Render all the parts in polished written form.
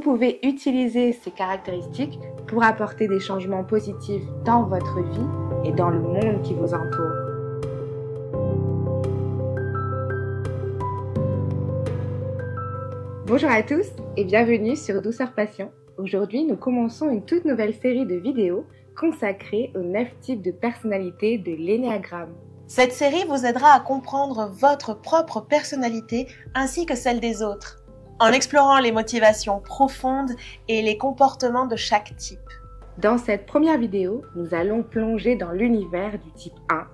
pouvez utiliser ces caractéristiques pour apporter des changements positifs dans votre vie et dans le monde qui vous entoure. Bonjour à tous et bienvenue sur Douceur Passion. Aujourd'hui, nous commençons une toute nouvelle série de vidéos consacrée aux 9 types de personnalités de l'énéagramme. Cette série vous aidera à comprendre votre propre personnalité ainsi que celle des autres, en explorant les motivations profondes et les comportements de chaque type. Dans cette première vidéo, nous allons plonger dans l'univers du type 1,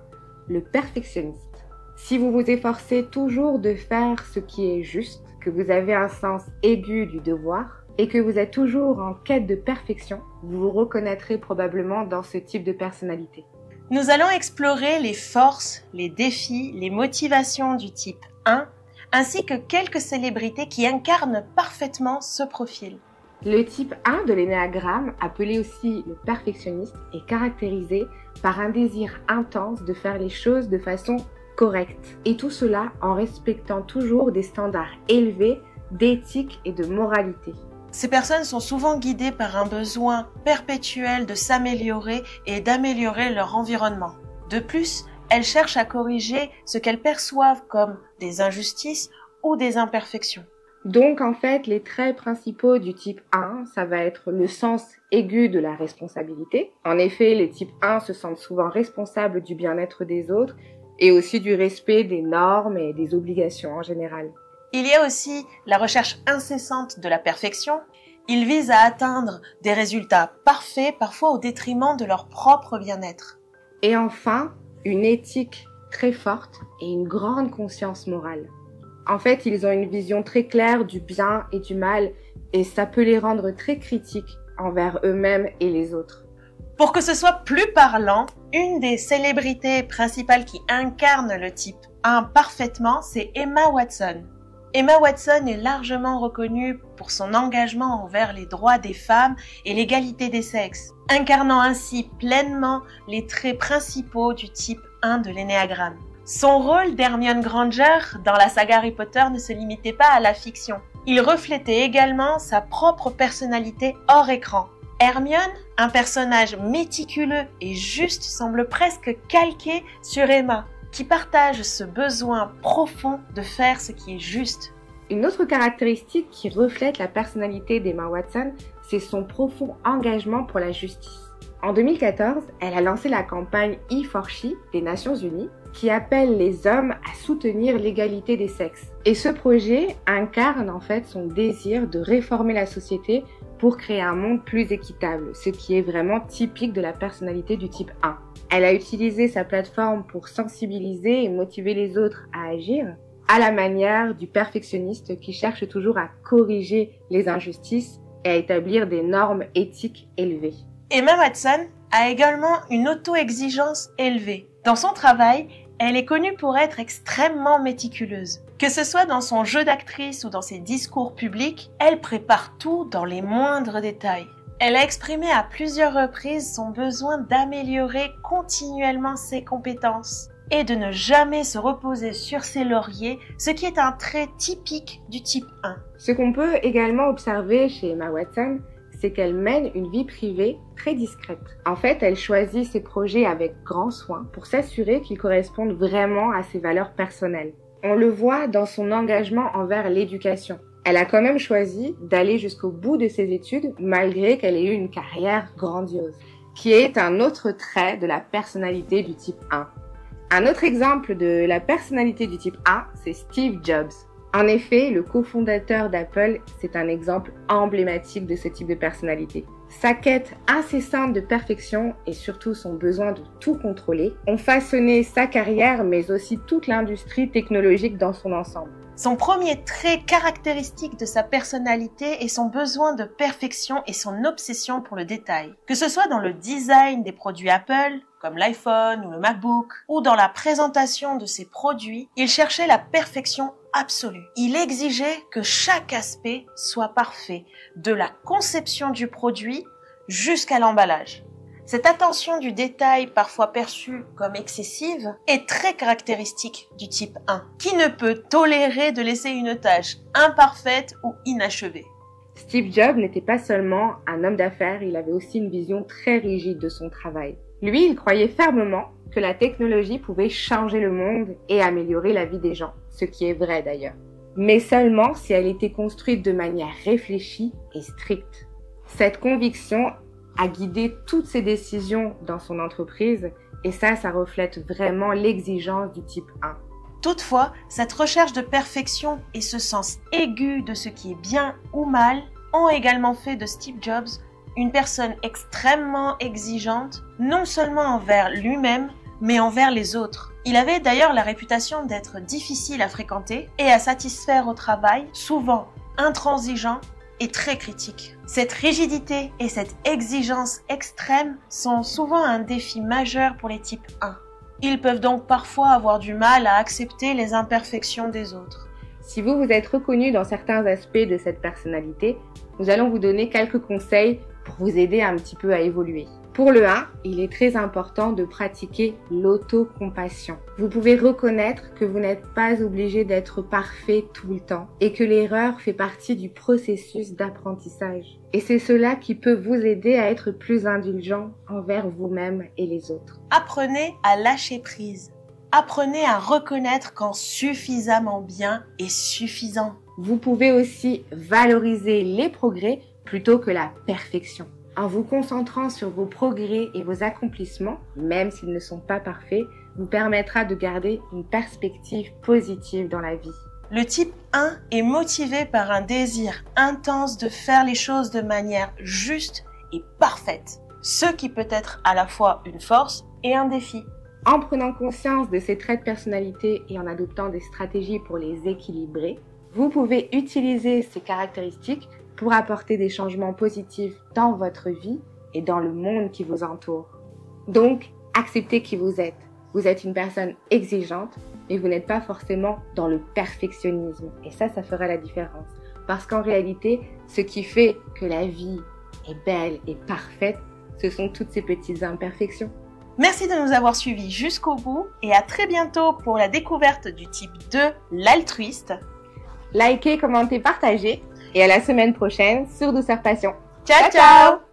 le perfectionniste. Si vous vous efforcez toujours de faire ce qui est juste, que vous avez un sens aigu du devoir et que vous êtes toujours en quête de perfection, vous vous reconnaîtrez probablement dans ce type de personnalité. Nous allons explorer les forces, les défis, les motivations du type 1, ainsi que quelques célébrités qui incarnent parfaitement ce profil. Le type 1 de l'énéagramme, appelé aussi le perfectionniste, est caractérisé par un désir intense de faire les choses de façon correcte. Et tout cela en respectant toujours des standards élevés d'éthique et de moralité. Ces personnes sont souvent guidées par un besoin perpétuel de s'améliorer et d'améliorer leur environnement. De plus, elles cherchent à corriger ce qu'elles perçoivent comme des injustices ou des imperfections. Donc en fait, les traits principaux du type 1, ça va être le sens aigu de la responsabilité. En effet, les types 1 se sentent souvent responsables du bien-être des autres et aussi du respect des normes et des obligations en général. Il y a aussi la recherche incessante de la perfection. Ils visent à atteindre des résultats parfaits, parfois au détriment de leur propre bien-être. Et enfin, une éthique très forte et une grande conscience morale. En fait, ils ont une vision très claire du bien et du mal et ça peut les rendre très critiques envers eux-mêmes et les autres. Pour que ce soit plus parlant, une des célébrités principales qui incarne le type 1 parfaitement, c'est Emma Watson. Emma Watson est largement reconnue pour son engagement envers les droits des femmes et l'égalité des sexes, incarnant ainsi pleinement les traits principaux du type 1 de l'énéagramme. Son rôle d'Hermione Granger dans la saga Harry Potter ne se limitait pas à la fiction. Il reflétait également sa propre personnalité hors écran. Hermione, un personnage méticuleux et juste, semble presque calqué sur Emma, qui partage ce besoin profond de faire ce qui est juste. Une autre caractéristique qui reflète la personnalité d'Emma Watson, c'est son profond engagement pour la justice. En 2014, elle a lancé la campagne E4She des Nations Unies qui appelle les hommes à soutenir l'égalité des sexes. Et ce projet incarne en fait son désir de réformer la société pour créer un monde plus équitable, ce qui est vraiment typique de la personnalité du type 1. Elle a utilisé sa plateforme pour sensibiliser et motiver les autres à agir, à la manière du perfectionniste qui cherche toujours à corriger les injustices et à établir des normes éthiques élevées. Emma Watson a également une auto-exigence élevée. Dans son travail, elle est connue pour être extrêmement méticuleuse. Que ce soit dans son jeu d'actrice ou dans ses discours publics, elle prépare tout dans les moindres détails. Elle a exprimé à plusieurs reprises son besoin d'améliorer continuellement ses compétences et de ne jamais se reposer sur ses lauriers, ce qui est un trait typique du type 1. Ce qu'on peut également observer chez Emma Watson, c'est qu'elle mène une vie privée très discrète. En fait, elle choisit ses projets avec grand soin pour s'assurer qu'ils correspondent vraiment à ses valeurs personnelles. On le voit dans son engagement envers l'éducation. Elle a quand même choisi d'aller jusqu'au bout de ses études malgré qu'elle ait eu une carrière grandiose, qui est un autre trait de la personnalité du type 1. Un autre exemple de la personnalité du type 1, c'est Steve Jobs. En effet, le cofondateur d'Apple, c'est un exemple emblématique de ce type de personnalité. Sa quête incessante de perfection et surtout son besoin de tout contrôler ont façonné sa carrière mais aussi toute l'industrie technologique dans son ensemble. Son premier trait caractéristique de sa personnalité est son besoin de perfection et son obsession pour le détail. Que ce soit dans le design des produits Apple, comme l'iPhone ou le MacBook, ou dans la présentation de ses produits, il cherchait la perfection absolue. Il exigeait que chaque aspect soit parfait, de la conception du produit jusqu'à l'emballage. Cette attention du détail, parfois perçue comme excessive, est très caractéristique du type 1, qui ne peut tolérer de laisser une tâche imparfaite ou inachevée. Steve Jobs n'était pas seulement un homme d'affaires, il avait aussi une vision très rigide de son travail. Lui, il croyait fermement que la technologie pouvait changer le monde et améliorer la vie des gens, ce qui est vrai d'ailleurs. Mais seulement si elle était construite de manière réfléchie et stricte. Cette conviction a guidé toutes ses décisions dans son entreprise et ça reflète vraiment l'exigence du type 1. Toutefois, cette recherche de perfection et ce sens aigu de ce qui est bien ou mal ont également fait de Steve Jobs une personne extrêmement exigeante, non seulement envers lui-même, mais envers les autres. Il avait d'ailleurs la réputation d'être difficile à fréquenter et à satisfaire au travail, souvent intransigeant et très critique. Cette rigidité et cette exigence extrême sont souvent un défi majeur pour les types 1. Ils peuvent donc parfois avoir du mal à accepter les imperfections des autres. Si vous vous êtes reconnu dans certains aspects de cette personnalité, nous allons vous donner quelques conseils pour vous aider un petit peu à évoluer. Pour le 1, il est très important de pratiquer l'autocompassion. Vous pouvez reconnaître que vous n'êtes pas obligé d'être parfait tout le temps et que l'erreur fait partie du processus d'apprentissage. Et c'est cela qui peut vous aider à être plus indulgent envers vous-même et les autres. Apprenez à lâcher prise. Apprenez à reconnaître quand suffisamment bien est suffisant. Vous pouvez aussi valoriser les progrès plutôt que la perfection. En vous concentrant sur vos progrès et vos accomplissements, même s'ils ne sont pas parfaits, vous permettra de garder une perspective positive dans la vie. Le type 1 est motivé par un désir intense de faire les choses de manière juste et parfaite, ce qui peut être à la fois une force et un défi. En prenant conscience de ces traits de personnalité et en adoptant des stratégies pour les équilibrer, vous pouvez utiliser ces caractéristiques pour apporter des changements positifs dans votre vie et dans le monde qui vous entoure. Donc, acceptez qui vous êtes. Vous êtes une personne exigeante, mais vous n'êtes pas forcément dans le perfectionnisme. Et ça fera la différence. Parce qu'en réalité, ce qui fait que la vie est belle et parfaite, ce sont toutes ces petites imperfections. Merci de nous avoir suivis jusqu'au bout et à très bientôt pour la découverte du type 2, l'altruiste. Likez, commentez, partagez. Et à la semaine prochaine sur Douceur Passion. Ciao, ciao!